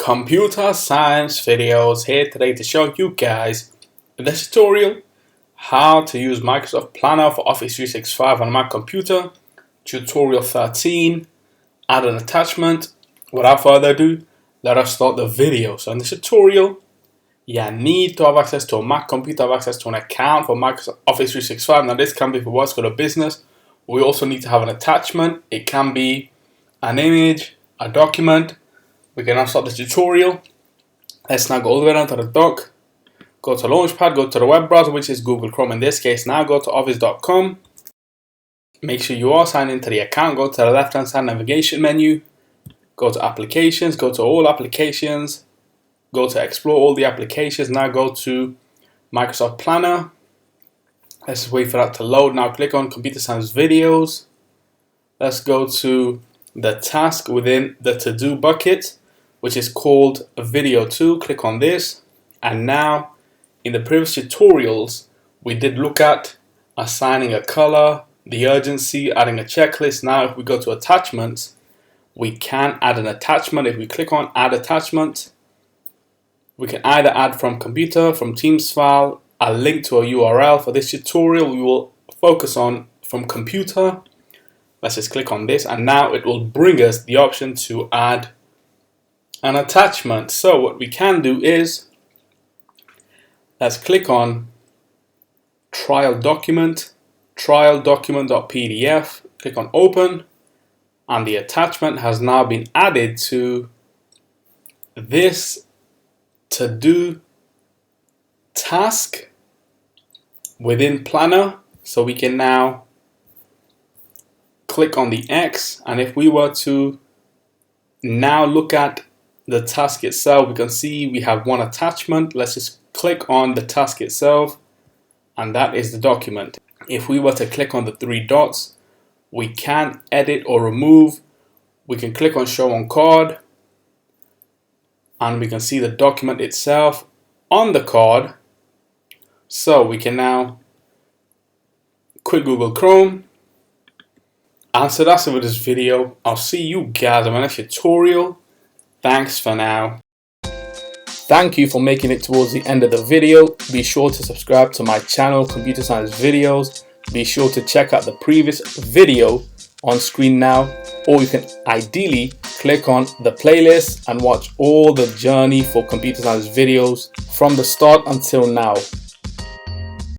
Computer Science Videos here today to show you guys the tutorial how to use Microsoft Planner for Office 365 on my computer. Tutorial 13, add an attachment. Without further ado, let us start the video. So in this tutorial, you need to have access to a Mac computer, have access to an account for Microsoft Office 365. Now this can be for what's called a business. We also need to have an attachment. It can be an image, a document. We can now start the tutorial. Let's now go all the way down to the dock. Go to Launchpad, go to the web browser, which is Google Chrome in this case. Now go to office.com. Make sure you are signed into the account. Go to the left hand side navigation menu. Go to applications, go to all applications. Go to explore all the applications. Now go to Microsoft Planner. Let's wait for that to load. Now click on Computer Science Videos. Let's go to the task within the to-do bucket, which is called Video 2. Click on this. And now, in the previous tutorials, we did look at assigning a color, the urgency, adding a checklist. Now, if we go to attachments, we can add an attachment. If we click on Add Attachment, we can either add from computer, from Teams file, a link to a URL. For this tutorial, we will focus on from computer. Let's just click on this, and now it will bring us the option to add an attachment. So what we can do is, let's click on trial document, trial.document.pdf, click on open, and the attachment has now been added to this to-do task within Planner. So we can now click on the X, and if we were to now look at the task itself, we can see we have one attachment. Let's just click on the task itself, and that is the document. If we were to click on the three dots, we can edit or remove. We can click on show on card, and we can see the document itself on the card. So we can now quit Google Chrome. And so that's it for this video. I'll see you guys in my next tutorial. Thanks for now. Thank you for making it towards the end of the video. Be sure to subscribe to my channel, Computer Science Videos. Be sure to check out the previous video on screen now, or you can ideally click on the playlist and watch all the journey for Computer Science Videos from the start until now.